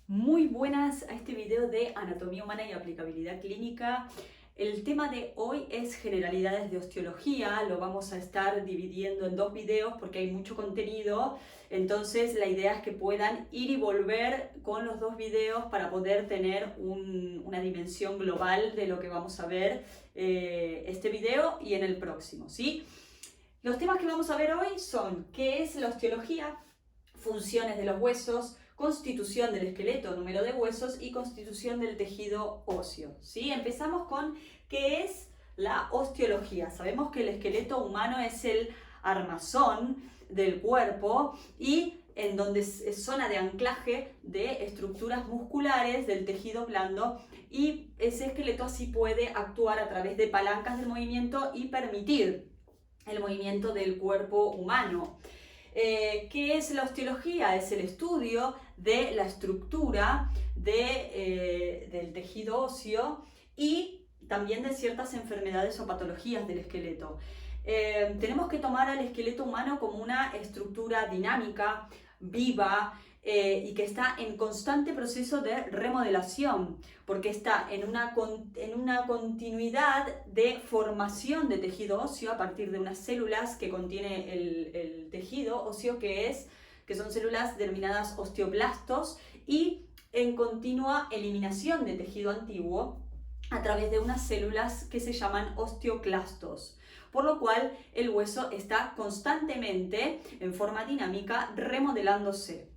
Muy buenas a este video de anatomía humana y aplicabilidad clínica. El tema de hoy es generalidades de osteología. Lo vamos a estar dividiendo en dos videos porque hay mucho contenido. Entonces la idea es que puedan ir y volver con los dos videos para poder tener una dimensión global de lo que vamos a ver este video y en el próximo, ¿sí? Los temas que vamos a ver hoy son ¿qué es la osteología? Funciones de los huesos, constitución del esqueleto, número de huesos y constitución del tejido óseo. ¿Sí? Empezamos con ¿qué es la osteología? Sabemos que el esqueleto humano es el armazón del cuerpo y en donde es zona de anclaje de estructuras musculares del tejido blando, y ese esqueleto así puede actuar a través de palancas del movimiento y permitir el movimiento del cuerpo humano. ¿Qué es la osteología? Es el estudio de la estructura del tejido óseo y también de ciertas enfermedades o patologías del esqueleto. Tenemos que tomar al esqueleto humano como una estructura dinámica, viva, y que está en constante proceso de remodelación, porque está en una continuidad de formación de tejido óseo a partir de unas células que contiene el tejido óseo, que son células denominadas osteoblastos, y en continua eliminación de tejido antiguo a través de unas células que se llaman osteoclastos, por lo cual el hueso está constantemente en forma dinámica remodelándose.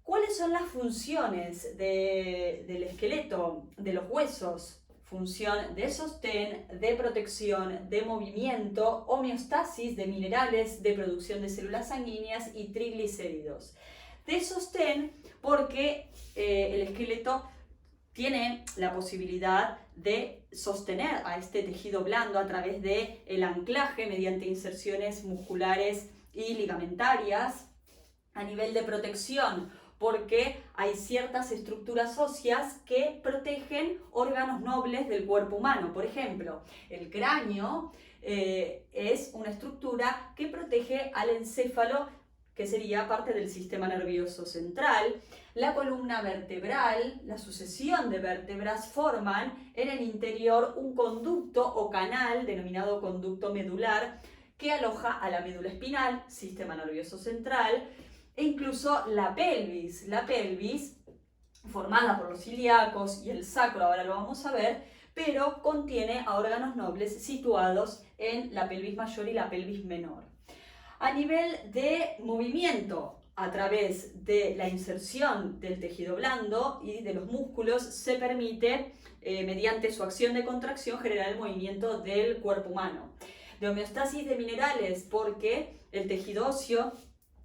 ¿Cuáles son las funciones del esqueleto, de los huesos? Función de sostén, de protección, de movimiento, homeostasis de minerales, de producción de células sanguíneas y triglicéridos. De sostén porque el esqueleto tiene la posibilidad de sostener a este tejido blando a través del anclaje mediante inserciones musculares y ligamentarias. A nivel de protección, porque hay ciertas estructuras óseas que protegen órganos nobles del cuerpo humano. Por ejemplo, el cráneo es una estructura que protege al encéfalo, que sería parte del sistema nervioso central. La columna vertebral, la sucesión de vértebras forman en el interior un conducto o canal denominado conducto medular que aloja a la médula espinal, sistema nervioso central, e incluso la pelvis. La pelvis, formada por los ilíacos y el sacro, ahora lo vamos a ver, pero contiene a órganos nobles situados en la pelvis mayor y la pelvis menor. A nivel de movimiento, a través de la inserción del tejido blando y de los músculos, se permite, mediante su acción de contracción, generar el movimiento del cuerpo humano. De homeostasis de minerales, porque el tejido óseo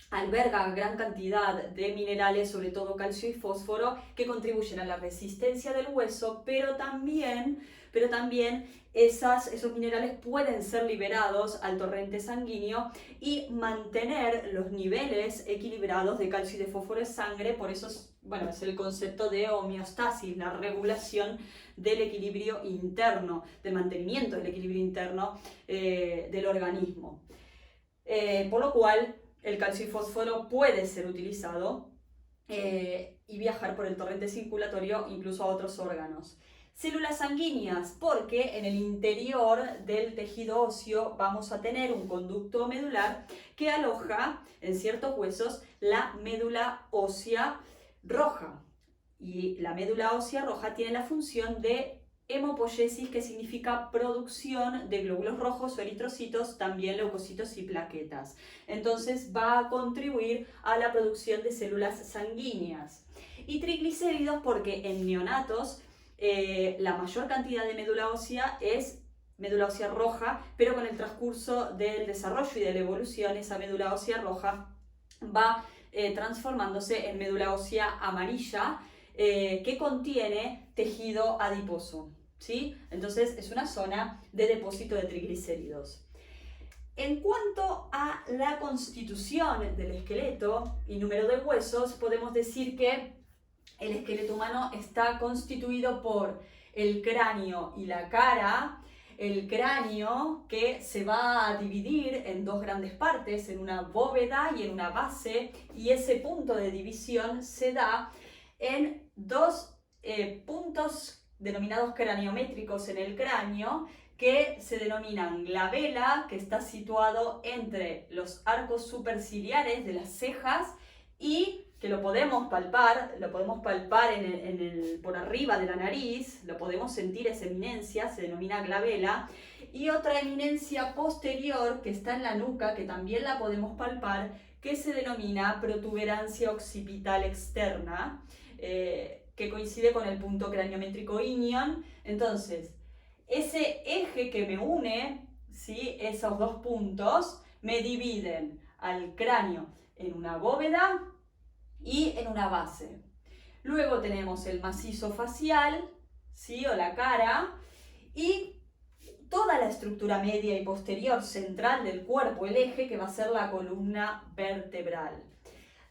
alberga gran cantidad de minerales, sobre todo calcio y fósforo, que contribuyen a la resistencia del hueso, pero también esos minerales pueden ser liberados al torrente sanguíneo y mantener los niveles equilibrados de calcio y de fósforo en sangre. Por eso es el concepto de homeostasis, la regulación del equilibrio interno, del mantenimiento del equilibrio interno del organismo. Por lo cual, el calcio y fósforo puede ser utilizado y viajar por el torrente circulatorio incluso a otros órganos. Células sanguíneas, porque en el interior del tejido óseo vamos a tener un conducto medular que aloja en ciertos huesos la médula ósea roja. Y la médula ósea roja tiene la función de hemopoiesis, que significa producción de glóbulos rojos o eritrocitos, también leucocitos y plaquetas. Entonces va a contribuir a la producción de células sanguíneas. Y triglicéridos, porque en neonatos la mayor cantidad de médula ósea es médula ósea roja, pero con el transcurso del desarrollo y de la evolución, esa médula ósea roja va transformándose en médula ósea amarilla, que contiene tejido adiposo, ¿sí? Entonces es una zona de depósito de triglicéridos. En cuanto a la constitución del esqueleto y número de huesos, podemos decir que el esqueleto humano está constituido por el cráneo y la cara. El cráneo, que se va a dividir en dos grandes partes, en una bóveda y en una base, y ese punto de división se da en dos puntos denominados craniométricos en el cráneo, que se denominan glabela, que está situado entre los arcos superciliares de las cejas, y que lo podemos palpar por arriba de la nariz, lo podemos sentir, esa eminencia, se denomina glabela, y otra eminencia posterior que está en la nuca, que también la podemos palpar, que se denomina protuberancia occipital externa, que coincide con el punto craniométrico inion. Entonces, ese eje que me une, ¿sí?, esos dos puntos, me dividen al cráneo en una bóveda y en una base. Luego tenemos el macizo facial, ¿sí?, o la cara, y toda la estructura media y posterior central del cuerpo, el eje, que va a ser la columna vertebral.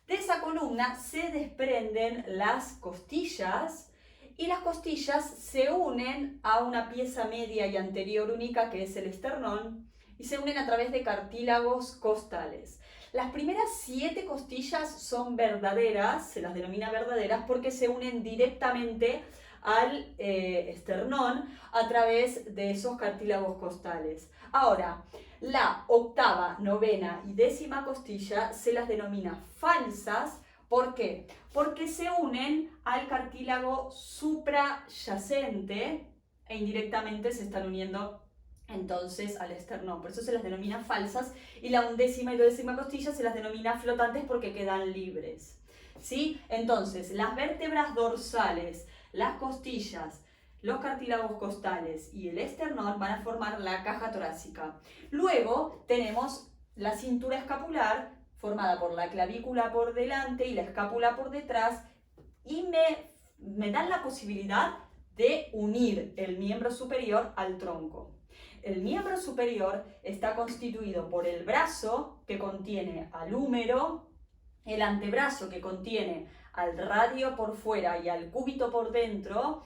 De esa columna se desprenden las costillas, y las costillas se unen a una pieza media y anterior única, que es el esternón, y se unen a través de cartílagos costales. Las primeras 7 costillas son verdaderas, se las denomina verdaderas porque se unen directamente al esternón a través de esos cartílagos costales. Ahora, la octava, novena y 10ª costilla se las denomina falsas. ¿Por qué? Porque se unen al cartílago suprayacente e indirectamente se están uniendo entonces al esternón. Por eso se las denomina falsas, y la 11ª y 12ª costilla se las denomina flotantes porque quedan libres, ¿sí? Entonces, las vértebras dorsales, las costillas, los cartílagos costales y el esternón van a formar la caja torácica. Luego tenemos la cintura escapular, formada por la clavícula por delante y la escápula por detrás, y me dan la posibilidad de unir el miembro superior al tronco. El miembro superior está constituido por el brazo, que contiene al húmero, el antebrazo, que contiene al radio por fuera y al cúbito por dentro.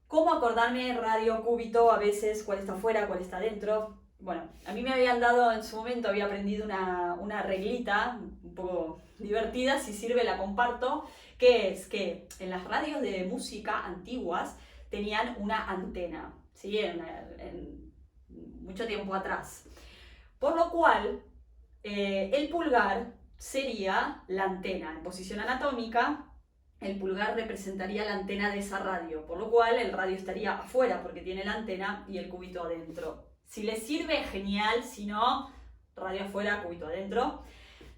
¿Cómo acordarme radio, cúbito, a veces cuál está fuera, cuál está dentro? Bueno, a mí me habían dado en su momento, había aprendido una reglita un poco divertida, si sirve la comparto, que es que en las radios de música antiguas tenían una antena, ¿sí? En mucho tiempo atrás. Por lo cual, el pulgar sería la antena. En posición anatómica, el pulgar representaría la antena de esa radio, por lo cual el radio estaría afuera porque tiene la antena y el cúbito adentro. Si les sirve, genial; si no, radio afuera, cúbito adentro.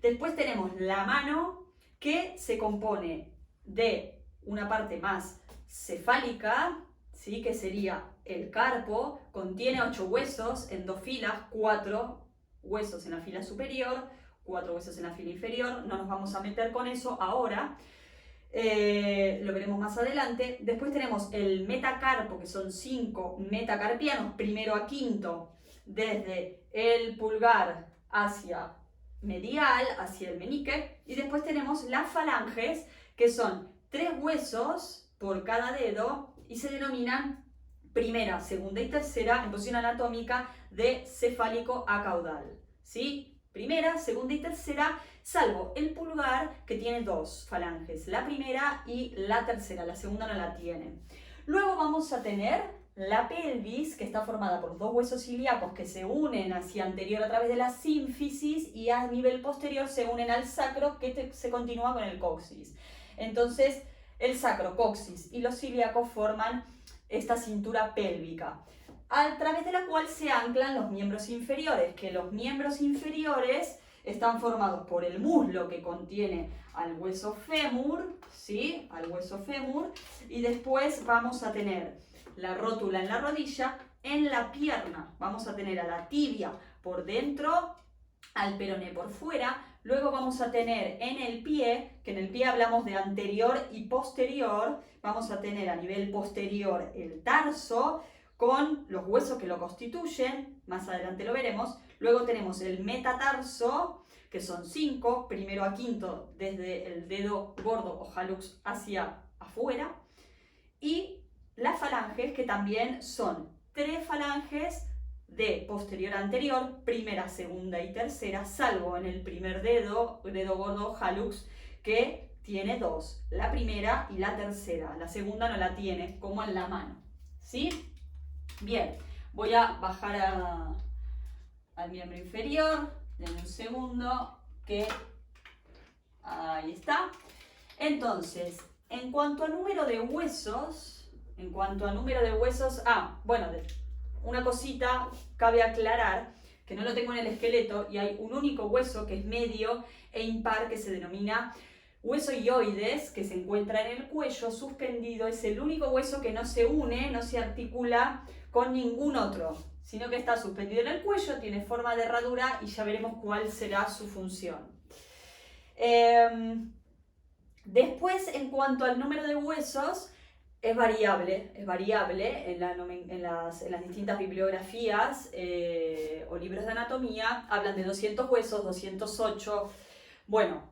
Después tenemos la mano, que se compone de una parte más cefálica, ¿sí?, que sería el carpo, contiene 8 huesos en 2 filas, 4 huesos en la fila superior, 4 huesos en la fila inferior. No nos vamos a meter con eso ahora, lo veremos más adelante. Después tenemos el metacarpo, que son 5 metacarpianos, primero a quinto, desde el pulgar hacia medial, hacia el meñique. Y después tenemos las falanges, que son 3 huesos por cada dedo, y se denominan primera, segunda y tercera en posición anatómica de cefálico a caudal, ¿sí? Primera, segunda y tercera, salvo el pulgar, que tiene 2 falanges, la primera y la tercera, la segunda no la tiene. Luego vamos a tener la pelvis, que está formada por 2 huesos ilíacos que se unen hacia anterior a través de la sínfisis, y a nivel posterior se unen al sacro, que se continúa con el coxis. Entonces, el sacro, coxis y los ilíacos forman esta cintura pélvica, a través de la cual se anclan los miembros inferiores, que los miembros inferiores están formados por el muslo, que contiene al hueso fémur, ¿sí?, al hueso fémur, y después vamos a tener la rótula en la rodilla. En la pierna vamos a tener a la tibia por dentro, al peroné por fuera. Luego vamos a tener en el pie, que en el pie hablamos de anterior y posterior, vamos a tener a nivel posterior el tarso, con los huesos que lo constituyen, más adelante lo veremos. Luego tenemos el metatarso, que son 5, primero a quinto, desde el dedo gordo o hallux hacia afuera. Y las falanges, que también son 3 falanges de posterior a anterior, primera, segunda y tercera, salvo en el primer dedo, dedo gordo hallux, que tiene dos, la primera y la tercera, la segunda no la tiene, como en la mano, ¿sí? Bien, voy a bajar al miembro inferior, denme un segundo, que ahí está. Entonces, en cuanto a número de huesos, bueno, una cosita cabe aclarar, que no lo tengo en el esqueleto y hay un único hueso que es medio e impar que se denomina hueso ioides, que se encuentra en el cuello suspendido. Es el único hueso que no se une, no se articula con ningún otro, sino que está suspendido en el cuello, tiene forma de herradura y ya veremos cuál será su función. Después, en cuanto al número de huesos, es variable en las distintas bibliografías o libros de anatomía. Hablan de 200 huesos, 208. Bueno,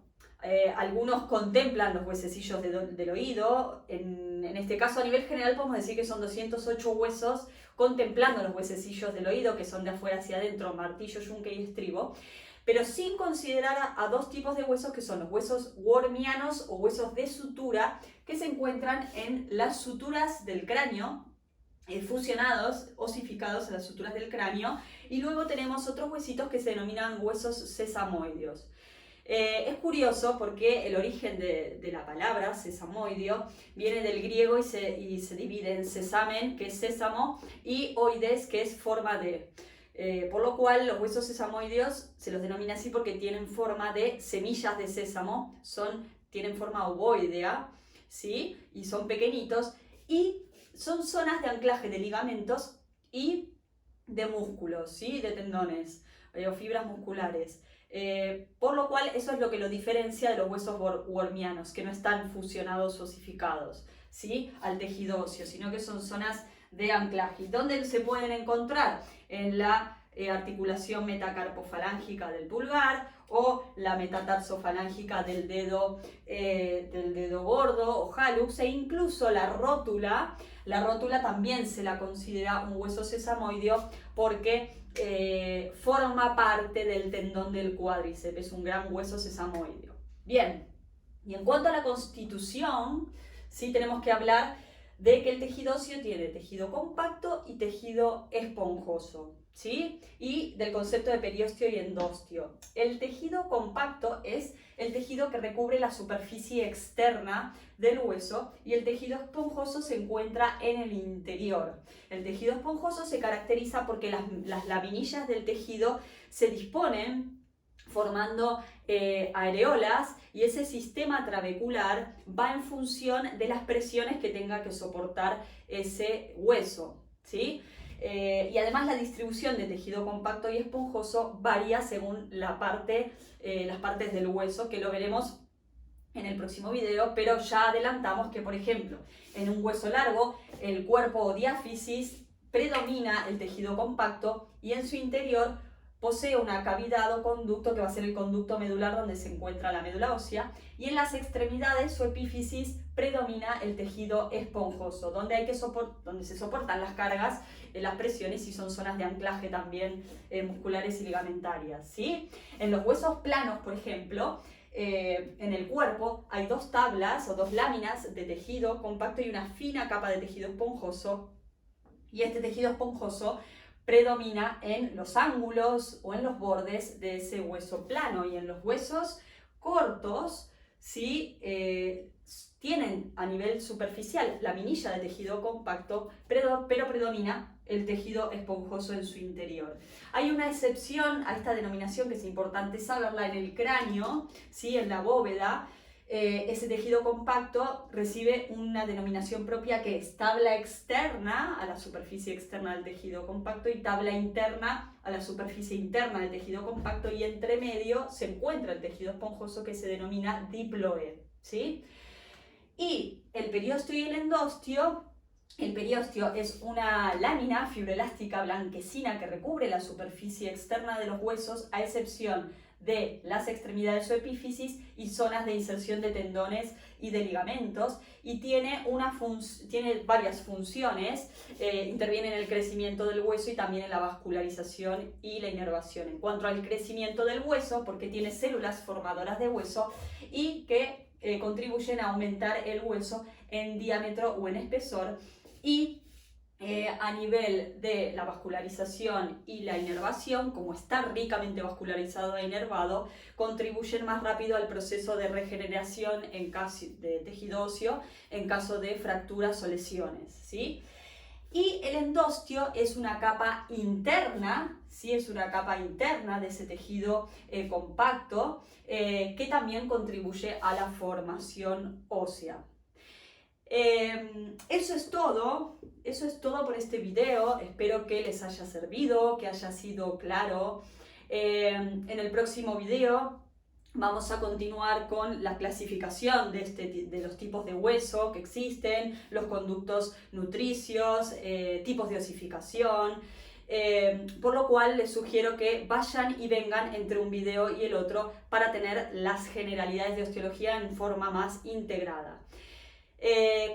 algunos contemplan los huesecillos del oído. En este caso, a nivel general, podemos decir que son 208 huesos contemplando los huesecillos del oído, que son de afuera hacia adentro, martillo, yunque y estribo, pero sin considerar a dos tipos de huesos, que son los huesos wormianos o huesos de sutura, que se encuentran en las suturas del cráneo, fusionados, osificados en las suturas del cráneo, y luego tenemos otros huesitos que se denominan huesos sesamoideos. Es curioso porque el origen de la palabra sesamoideo viene del griego y se divide en sesamen, que es sésamo, y oides, que es forma de. Por lo cual los huesos sesamoideos se los denomina así porque tienen forma de semillas de sésamo, tienen forma ovoidea, ¿sí? Y son pequeñitos y son zonas de anclaje de ligamentos y de músculos, ¿sí? De tendones o fibras musculares. Por lo cual eso es lo que lo diferencia de los huesos wormianos, que no están fusionados, osificados, ¿sí? Al tejido óseo, sino que son zonas de anclaje. ¿Dónde se pueden encontrar? En la articulación metacarpofalángica del pulgar o la metatarsofalangica del dedo gordo o hallux, e incluso la rótula. La rótula también se la considera un hueso sesamoideo porque forma parte del tendón del cuádriceps, es un gran hueso sesamoideo. Bien, y en cuanto a la constitución, sí tenemos que hablar de que el tejido óseo tiene tejido compacto y tejido esponjoso, ¿sí? Y del concepto de periósteo y endósteo. El tejido compacto es el tejido que recubre la superficie externa del hueso y el tejido esponjoso se encuentra en el interior. El tejido esponjoso se caracteriza porque las laminillas del tejido se disponen formando areolas, y ese sistema trabecular va en función de las presiones que tenga que soportar ese hueso, ¿sí? Y además la distribución de tejido compacto y esponjoso varía según las partes del hueso, que lo veremos en el próximo video, pero ya adelantamos que, por ejemplo, en un hueso largo, el cuerpo o diáfisis predomina el tejido compacto y en su interior posee una cavidad o conducto que va a ser el conducto medular donde se encuentra la médula ósea, y en las extremidades o epífisis predomina el tejido esponjoso, donde se soportan las cargas, las presiones, y son zonas de anclaje también musculares y ligamentarias, ¿sí? En los huesos planos, por ejemplo, en el cuerpo hay dos tablas o dos láminas de tejido compacto y una fina capa de tejido esponjoso, y este tejido esponjoso predomina en los ángulos o en los bordes de ese hueso plano. Y en los huesos cortos, ¿sí? Tienen a nivel superficial laminilla de tejido compacto, pero predomina el tejido esponjoso en su interior. Hay una excepción a esta denominación que es importante saberla en el cráneo, ¿sí? En la bóveda. Ese tejido compacto recibe una denominación propia que es tabla externa a la superficie externa del tejido compacto y tabla interna a la superficie interna del tejido compacto, y entre medio se encuentra el tejido esponjoso que se denomina diploe, ¿sí? Y el periósteo y el endósteo. El periósteo es una lámina fibroelástica blanquecina que recubre la superficie externa de los huesos, a excepción de las extremidades o epífisis y zonas de inserción de tendones y de ligamentos, y tiene varias funciones. Interviene en el crecimiento del hueso y también en la vascularización y la inervación. En cuanto al crecimiento del hueso, porque tiene células formadoras de hueso y que contribuyen a aumentar el hueso en diámetro o en espesor y a nivel de la vascularización y la inervación, como está ricamente vascularizado e inervado, contribuyen más rápido al proceso de regeneración en caso de tejido óseo en caso de fracturas o lesiones, ¿sí? Y el endostio es una capa interna, ¿sí? Es una capa interna de ese tejido compacto que también contribuye a la formación ósea. Eso es todo por este video. Espero que les haya servido, que haya sido claro. En el próximo video vamos a continuar con la clasificación de los tipos de hueso que existen, los conductos nutricios, tipos de osificación, por lo cual les sugiero que vayan y vengan entre un video y el otro para tener las generalidades de osteología en forma más integrada.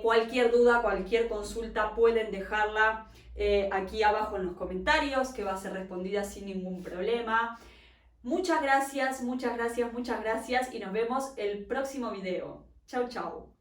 Cualquier duda, cualquier consulta pueden dejarla aquí abajo en los comentarios, que va a ser respondida sin ningún problema. Muchas gracias y nos vemos el próximo video. Chau, chau.